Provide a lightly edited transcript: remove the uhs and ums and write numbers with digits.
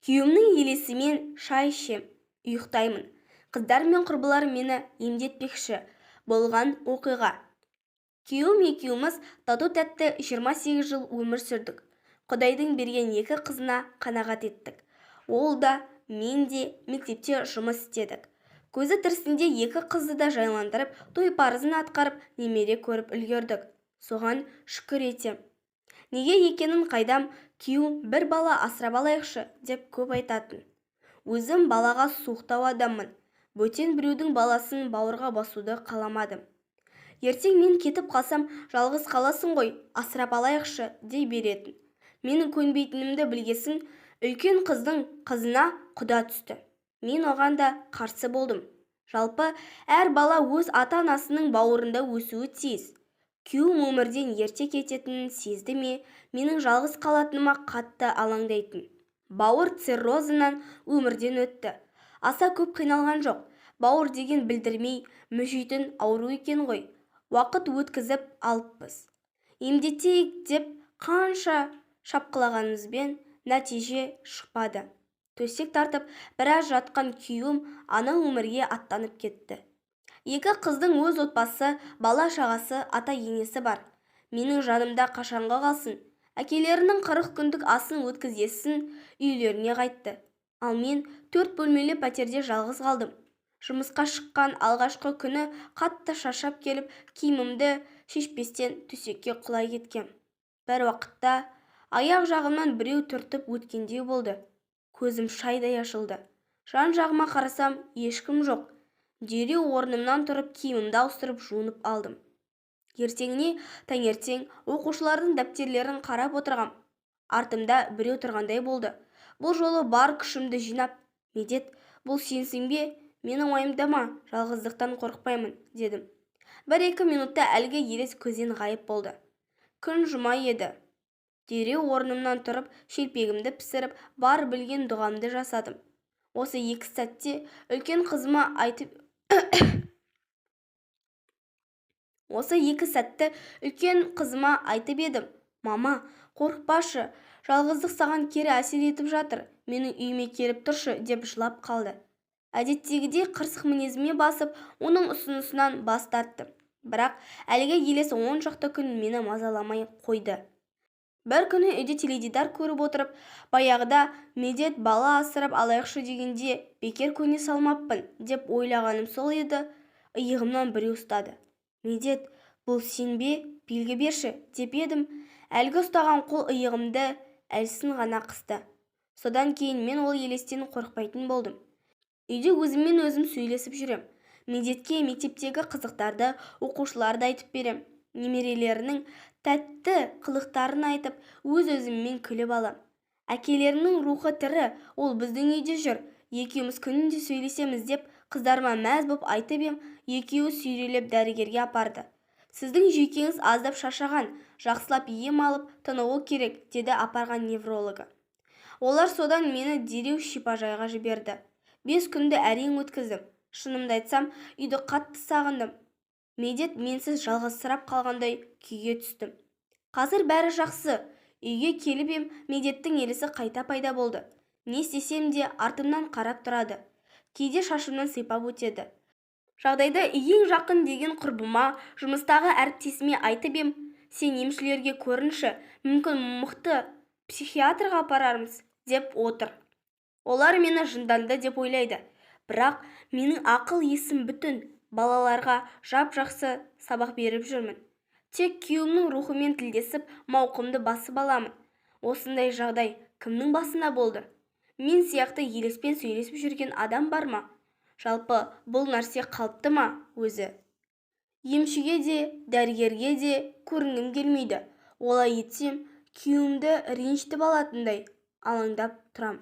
Күйеуімнің елесімен шай ішем, ұйықтаймын. Қыздар мен құрбылар мені емдетпекші болған оқиға. Күйеуім екеуміз тату-тәтті 28 жыл өмір сүрдік. Құдайдың берген 2 қызына қанағат еттік. Ол да, мен де мектепте жұмыс істедік. Көзі тірісінде 2 қызды да жайландырып, той парызын атқарып, немере көріп үлгердік. Соған шүкір етем. Неге екенін қайдам, күйеуім бір бала асырап алайықшы деп көп айтатын. Өзім балаға суықтау адаммын. Бөтен біреудің баласын бауырға басуды қаламадым. Ертең мен кетіп қалсам, жалғыз қаласың ғой, асырап алайықшы дей беретін. Менің көнбейтінімді білгесін, үлкен қыздың қызына құда түсті. Мен оған да қарсы болдым. Жалпы, әр бала өз ата-анасының бауырында өсуі тиіс. Күйеуім өмірден ерте кететінін сезді ме, менің жалғыз қалатыныма қатты алаңдайтын. Бауыр циррозынан өмірден өтті. Аса көп қиналған жоқ. Бауыр деген білдірмей, мүжейтін ауру екен ғой. Уақыт өткізіп алыппыз. Емдетейік деп қанша шапқылағанымызбен нәтиже шықпады. Төсек тартып, біраз жатқан күйеуім ана өмірге аттанып кетті. 2 қыздың өз отбасы, бала-шағасы, ата-енесі бар. Менің жанымда қашанға қалсын. Әкелерінің 40 күндік асын өткізесін үйлеріне қайтты. Ал мен 4 бөлмелі пәтерде жалғыз қалдым. Жұмысқа шыққан алғашқы күні қатты шаршап келіп, киімімді шешпестен төсекке құлай кеткем. Бір уақытта аяқ жағымнан біреу түртіп өткендей болды. Көзім шайдай ашылды. Жан жағыма қарасам, ешкім жоқ. Дереу орнымнан тұрып, киімімді ауыстырып, жуынып алдым. Ертеңіне таңертең оқушылардың дәптерлерін қарап отырғам. Артымда біреу тұрғандай болды. Бұл жолы бар күшімді жинап, «Медет, бұл сенсің бе? Мені уайымдама, жалғыздықтан қорықпаймын», дедім. 1-2 минутта әлгі елес көзден ғайып болды. Күн жұма еді. Дереу орнымнан тұрып, шелпегімді пісіріп, бар білген дұғамды жасадым. Осы 2 сәтте үлкен қызыма айтып едім. «Мама, қорықпашы, жалғыздық саған кері әсер етіп жатыр. Менің үйіме келіп тұршы», деп жылап қалды. Әдеттегідей қырсық мінезіме басып, оның ұсынысынан бас тарттым. Бірақ әлгі елес 10 шақты күн мені мазаламай қойды. Бір күні үйде теледидар көріп отырып, баяғыда «Медет бала асырап алайықшы» дегенде бекер көне салмаппын деп ойлағаным сол еді. Иығымнан біреу ұстады. «Медет, бұл сен бе? Белгі берші», деп едім. Әлгі ұстаған қол иығымды әлсін ғана қысты. Содан кейін мен ол елестен қорықпайтын болдым. Үйде өзіммен өзім сөйлесіп жүрем. Медетке мектептегі қызықтарды, оқушыларды айтып берем. Немерелерінің тәтті қылықтарын айтып, өз-өзіммен күліп алам. Әкелерінің рухы тірі, ол біздің үйде жүр. Екеуміз күнінде сөйлесеміз деп қыздарыма мәз боп айтып ем, екеуі сүйрелеп дәрігерге апарды. «Сіздің жүйкеңіз аздап шаршаған, жақсылап ем алып тынуы керек», деді апарған неврологы. Олар содан мені дереу шипажайға жіберді. 5 күнді әрең өткіздім. Шынымды айтсам, үйді қатты сағындым. Медет менсіз жалғызсырап қалғандай күйге түстім. Қазір бәрі жақсы. Үйге келіп ем, Медеттің елесі қайта пайда болды. Не істесем де артымнан қарап тұрады. Кейде шашымнан сипап өтеді. Жағдайда ең жақын деген құрбыма, жұмыстағы әріптесіме айтып ем, «Сен емшілерге көрінші, мүмкін мықты психиатрға апарармыз», деп отыр. Олар мені жынданды деп ойлайды. Бірақ менің ақыл есім бүтін, балаларға жап-жақсы сабақ беріп жүрмін. Тек күйеуімнің рухымен тілдесіп, мауқымды басып аламын. Осындай жағдай кімнің басына болды? Мен сияқты елеспен сөйлесіп жүрген адам бар ма? Жалпы бұл нәрсе қалыпты ма өзі? Емшіге де, дәрігерге де көрінгім келмейді. Олай етсем, күйеуімді ренжітіп алатындай алаңдап тұрам.